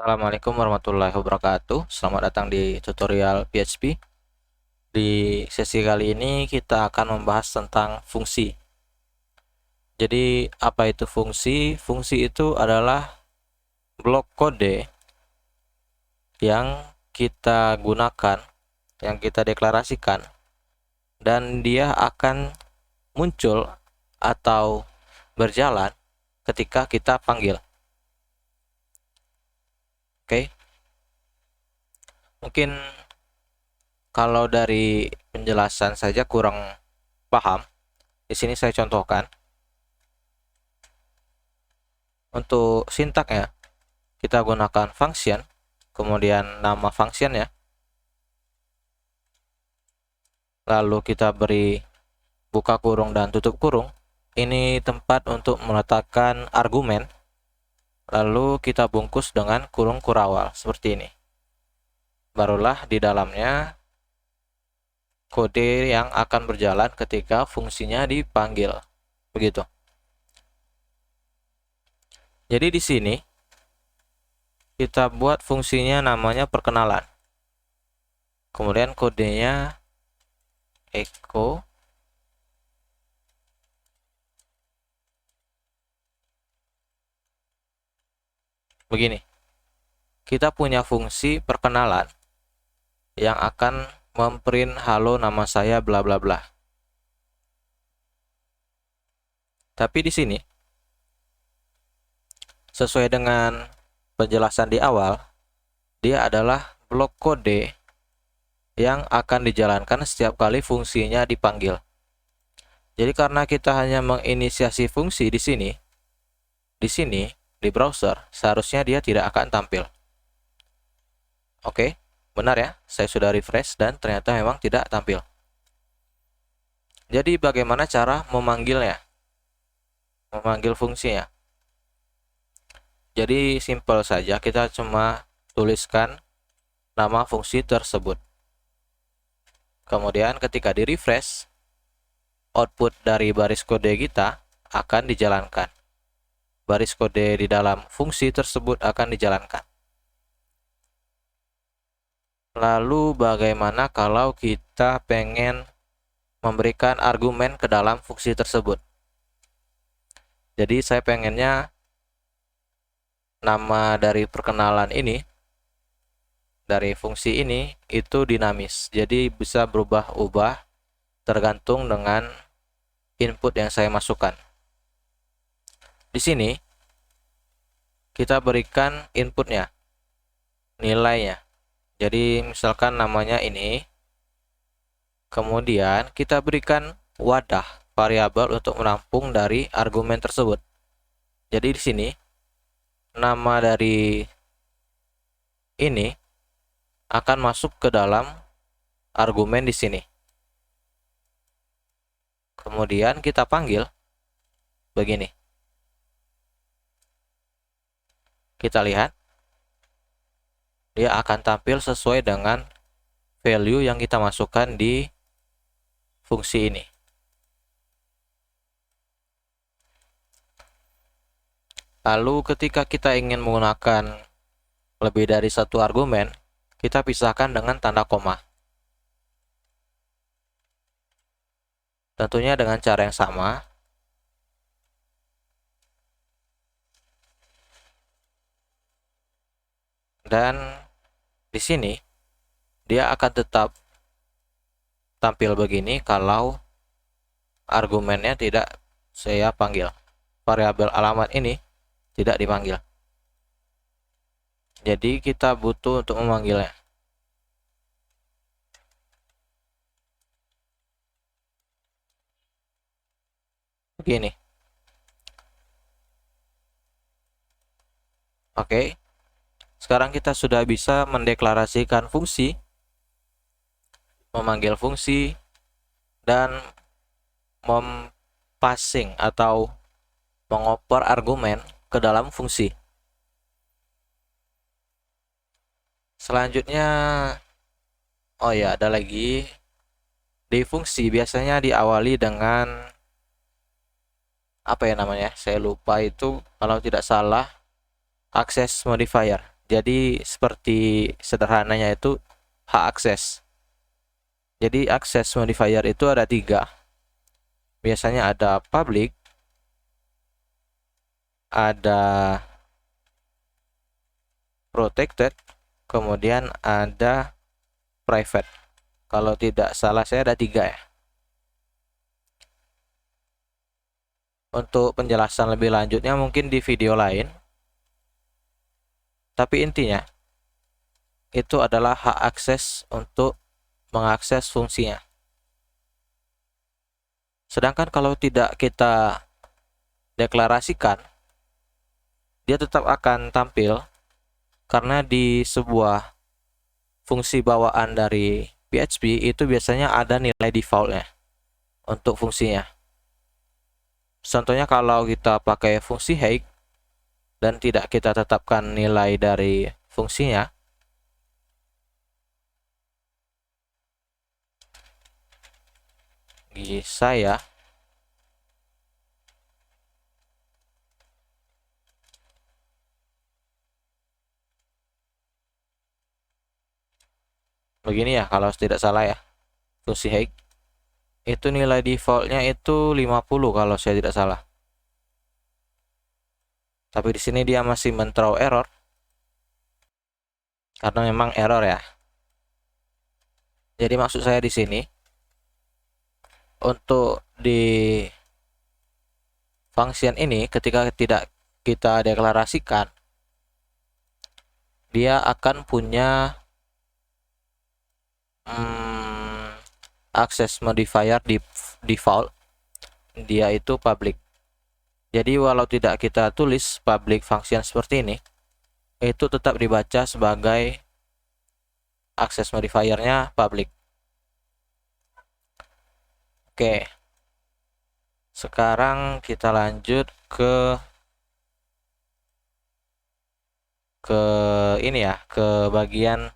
Assalamualaikum warahmatullahi wabarakatuh. Selamat datang di tutorial PHP. Di sesi kali ini kita akan membahas tentang fungsi. Jadi, apa itu fungsi? Fungsi itu adalah blok kode yang kita gunakan, yang kita deklarasikan, dan dia akan muncul atau berjalan ketika kita panggil. Oke. Mungkin kalau dari penjelasan saja kurang paham. Di sini saya contohkan. Untuk sintaknya, kita gunakan function, kemudian nama functionnya, lalu kita beri buka kurung dan tutup kurung. Ini tempat untuk meletakkan argumen, lalu kita bungkus dengan kurung kurawal seperti ini. Barulah di dalamnya kode yang akan berjalan ketika fungsinya dipanggil. Begitu. Jadi di sini kita buat fungsinya namanya perkenalan. Kemudian kodenya echo begini. Kita punya fungsi perkenalan yang akan memprint halo nama saya bla bla bla. Tapi di sini sesuai dengan penjelasan di awal, dia adalah blok kode yang akan dijalankan setiap kali fungsinya dipanggil. Jadi karena kita hanya menginisiasi fungsi di sini di browser, seharusnya dia tidak akan tampil. Oke, benar ya, saya sudah refresh dan ternyata memang tidak tampil. Jadi bagaimana cara memanggilnya? Memanggil fungsinya. Jadi simple saja, kita cuma tuliskan nama fungsi tersebut. Kemudian ketika di refresh, output dari baris kode kita akan dijalankan. Baris kode di dalam fungsi tersebut akan dijalankan. Lalu bagaimana kalau kita pengen memberikan argumen ke dalam fungsi tersebut? Jadi saya pengennya nama dari perkenalan ini, dari fungsi ini, itu dinamis. Jadi bisa berubah-ubah tergantung dengan input yang saya masukkan. Di sini kita berikan inputnya, nilainya. Jadi misalkan namanya ini, kemudian kita berikan wadah variabel untuk menampung dari argumen tersebut. Jadi di sini nama dari ini akan masuk ke dalam argumen di sini. Kemudian kita panggil begini. Kita lihat, dia akan tampil sesuai dengan value yang kita masukkan di fungsi ini. Lalu ketika kita ingin menggunakan lebih dari satu argumen, kita pisahkan dengan tanda koma. Tentunya dengan cara yang sama. Dan di sini dia akan tetap tampil begini kalau argumennya tidak saya panggil. Variabel alamat ini tidak dipanggil. Jadi kita butuh untuk memanggilnya. Begini. Oke. Sekarang kita sudah bisa mendeklarasikan fungsi, memanggil fungsi, dan mempassing atau mengoper argumen ke dalam fungsi. Selanjutnya, oh ya, ada lagi. Di fungsi biasanya diawali dengan apa ya namanya? Saya lupa itu, kalau tidak salah, access modifier. Jadi seperti sederhananya itu hak akses. Jadi akses modifier itu ada 3. Biasanya ada public, ada protected, kemudian ada private. Kalau tidak salah saya ada 3 ya. Untuk penjelasan lebih lanjutnya mungkin di video lain. Tapi intinya itu adalah hak akses untuk mengakses fungsinya. Sedangkan kalau tidak kita deklarasikan, dia tetap akan tampil karena di sebuah fungsi bawaan dari PHP itu biasanya ada nilai defaultnya untuk fungsinya. Contohnya kalau kita pakai fungsi hake dan tidak kita tetapkan nilai dari fungsinya, bisa ya. Begini ya kalau tidak salah ya. Fungsi hake itu nilai defaultnya itu 50 kalau saya tidak salah. Tapi di sini dia masih men-throw error. Karena memang error ya. Jadi maksud saya di sini untuk di function ini ketika tidak kita deklarasikan, dia akan punya access modifier di default, dia itu public. Jadi walau tidak kita tulis public function seperti ini, itu tetap dibaca sebagai access modifiernya public. Oke, sekarang kita lanjut ke ini ya, ke bagian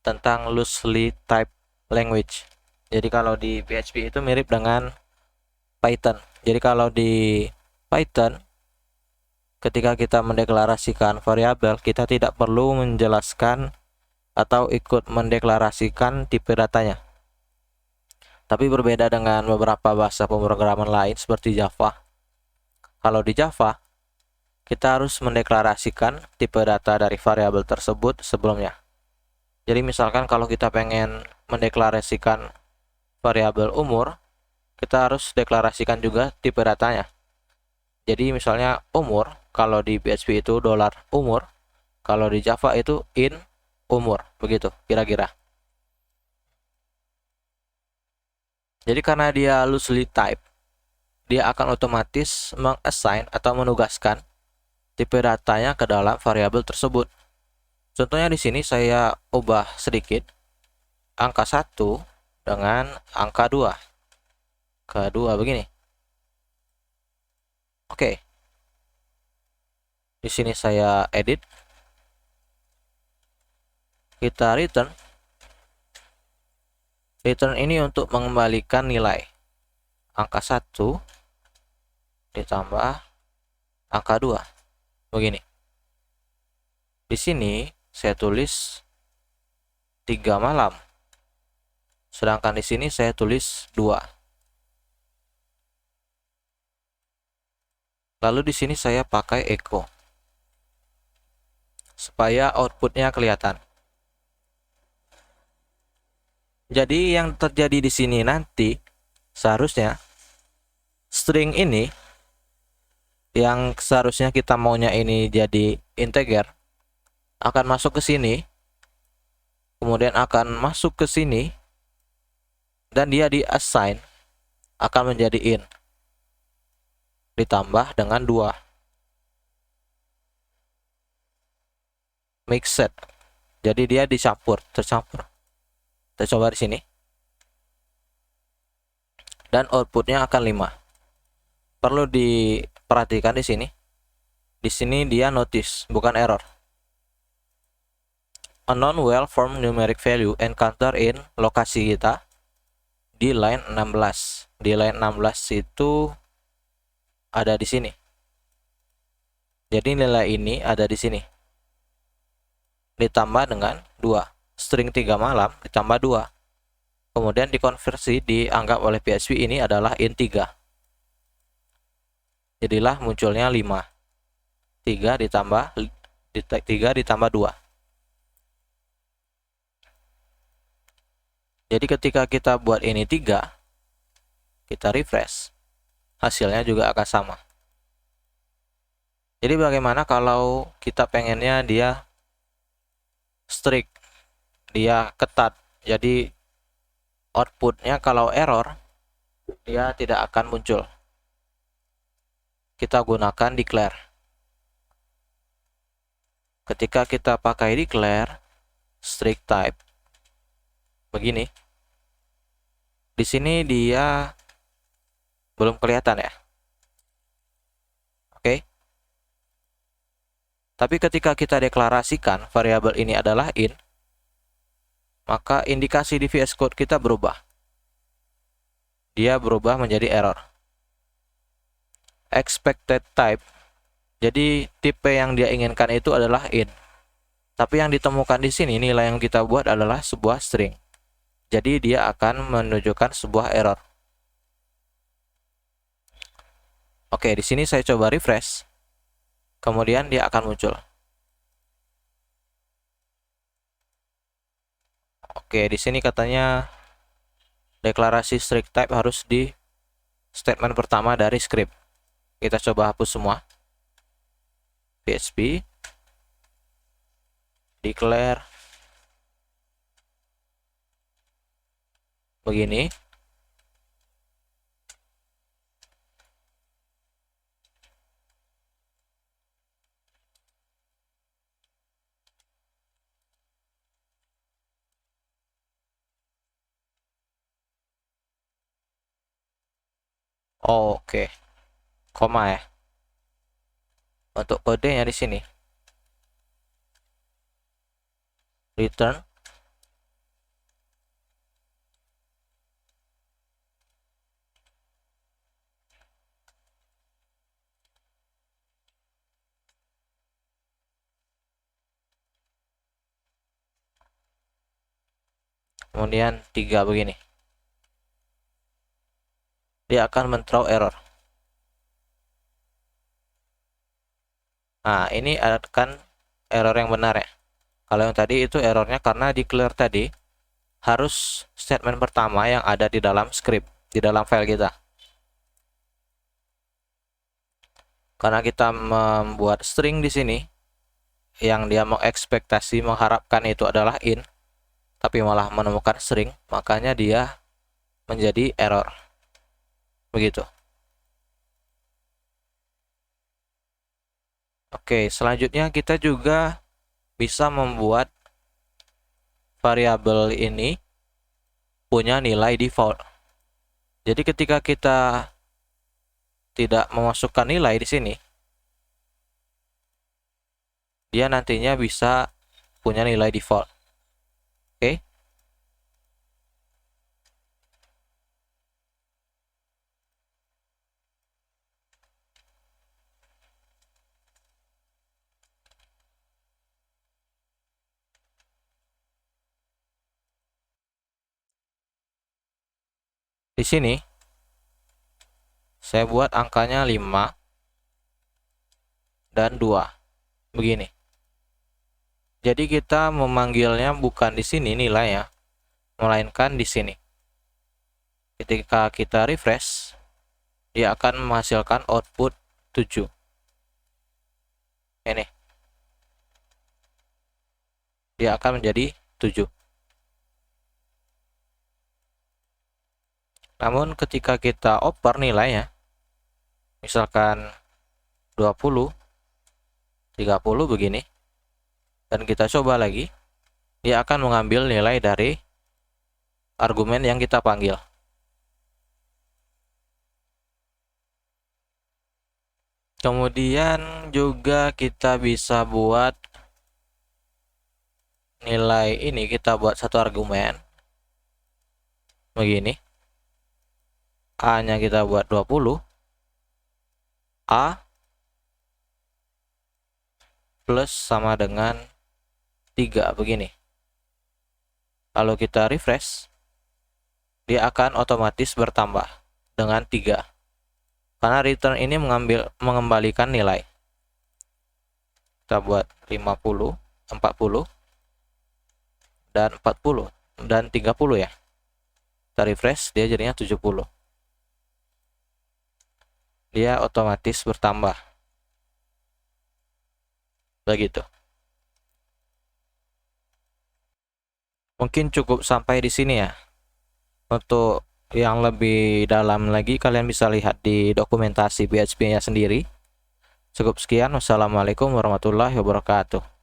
tentang loosely typed language. Jadi kalau di PHP itu mirip dengan Python. Jadi kalau di Python, ketika kita mendeklarasikan variabel, kita tidak perlu menjelaskan atau ikut mendeklarasikan tipe datanya. Tapi berbeda dengan beberapa bahasa pemrograman lain seperti Java. Kalau di Java, kita harus mendeklarasikan tipe data dari variabel tersebut sebelumnya. Jadi misalkan kalau kita pengen mendeklarasikan variabel umur, kita harus deklarasikan juga tipe datanya. Jadi misalnya umur, kalau di PHP itu $umur, kalau di Java itu in umur, begitu kira-kira. Jadi karena dia loosely type, dia akan otomatis mengassign atau menugaskan tipe datanya ke dalam variabel tersebut. Contohnya di sini saya ubah sedikit angka 1 dengan angka 2. Kedua begini. Oke. Di sini saya edit. Kita return. Return ini untuk mengembalikan nilai angka 1 ditambah angka 2. Begini. Di sini saya tulis 3 malam. Sedangkan di sini saya tulis 2. Lalu di sini saya pakai echo supaya outputnya kelihatan. Jadi yang terjadi di sini nanti seharusnya string ini yang seharusnya kita maunya ini jadi integer akan masuk ke sini, kemudian akan masuk ke sini, dan dia di-assign akan menjadi int ditambah dengan 2. Mixed. Jadi dia tercampur. Kita coba di sini. Dan outputnya akan 5. Perlu diperhatikan di sini. Di sini dia notice, bukan error. A non-well-formed numeric value encounter in lokasi kita di line 16. Di line 16 itu ada di sini. Jadi nilai ini ada di sini. ditambah dengan 2. String 3 malam ditambah 2. Kemudian dikonversi, dianggap oleh PHP ini adalah int 3. Jadilah munculnya 5. 3 ditambah 2. Jadi ketika kita buat ini 3, kita refresh, hasilnya juga akan sama. Jadi bagaimana kalau kita pengennya dia strict, dia ketat, jadi outputnya kalau error dia tidak akan muncul. Kita gunakan declare. Ketika kita pakai declare strict type begini, di sini dia belum kelihatan ya. Oke. Tapi ketika kita deklarasikan variabel ini adalah int, maka indikasi di VS Code kita berubah. Dia berubah menjadi error. Expected type, jadi tipe yang dia inginkan itu adalah int. Tapi yang ditemukan di sini, nilai yang kita buat adalah sebuah string. Jadi dia akan menunjukkan sebuah error. Oke, di sini saya coba refresh. Kemudian dia akan muncul. Oke, di sini katanya deklarasi strict type harus di statement pertama dari script. Kita coba hapus semua. PHP declare begini. Oke. Koma ya. Untuk kodenya di sini. Return kemudian 3 begini. Dia akan men-throw error. Nah, ini akan error yang benar ya. Kalau yang tadi itu errornya karena declare tadi harus statement pertama yang ada di dalam script, di dalam file kita. Karena kita membuat string di sini yang dia mengekspektasi, mengharapkan itu adalah int, tapi malah menemukan string, makanya dia menjadi error. Begitu. Oke, selanjutnya kita juga bisa membuat variabel ini punya nilai default. Jadi ketika kita tidak memasukkan nilai di sini, dia nantinya bisa punya nilai default. Oke. Di sini saya buat angkanya 5 dan 2. Begini. Jadi kita memanggilnya bukan di sini nilainya, melainkan di sini. Ketika kita refresh, dia akan menghasilkan output 7. Ini. Dia akan menjadi 7. Namun ketika kita oper nilainya, misalkan 20, 30 begini, dan kita coba lagi, dia akan mengambil nilai dari argumen yang kita panggil. Kemudian juga kita bisa buat nilai ini, kita buat satu argumen begini. A-nya kita buat 20. A plus sama dengan 3 begini. Lalu kita refresh, dia akan otomatis bertambah dengan 3. Karena return ini mengembalikan nilai. Kita buat 50, 40, dan 40, dan 30 ya. Kita refresh, dia jadinya 70. Dia otomatis bertambah. Begitu. Mungkin cukup sampai di sini ya. Untuk yang lebih dalam lagi kalian bisa lihat di dokumentasi PHP-nya sendiri. Cukup sekian. Wassalamualaikum warahmatullahi wabarakatuh.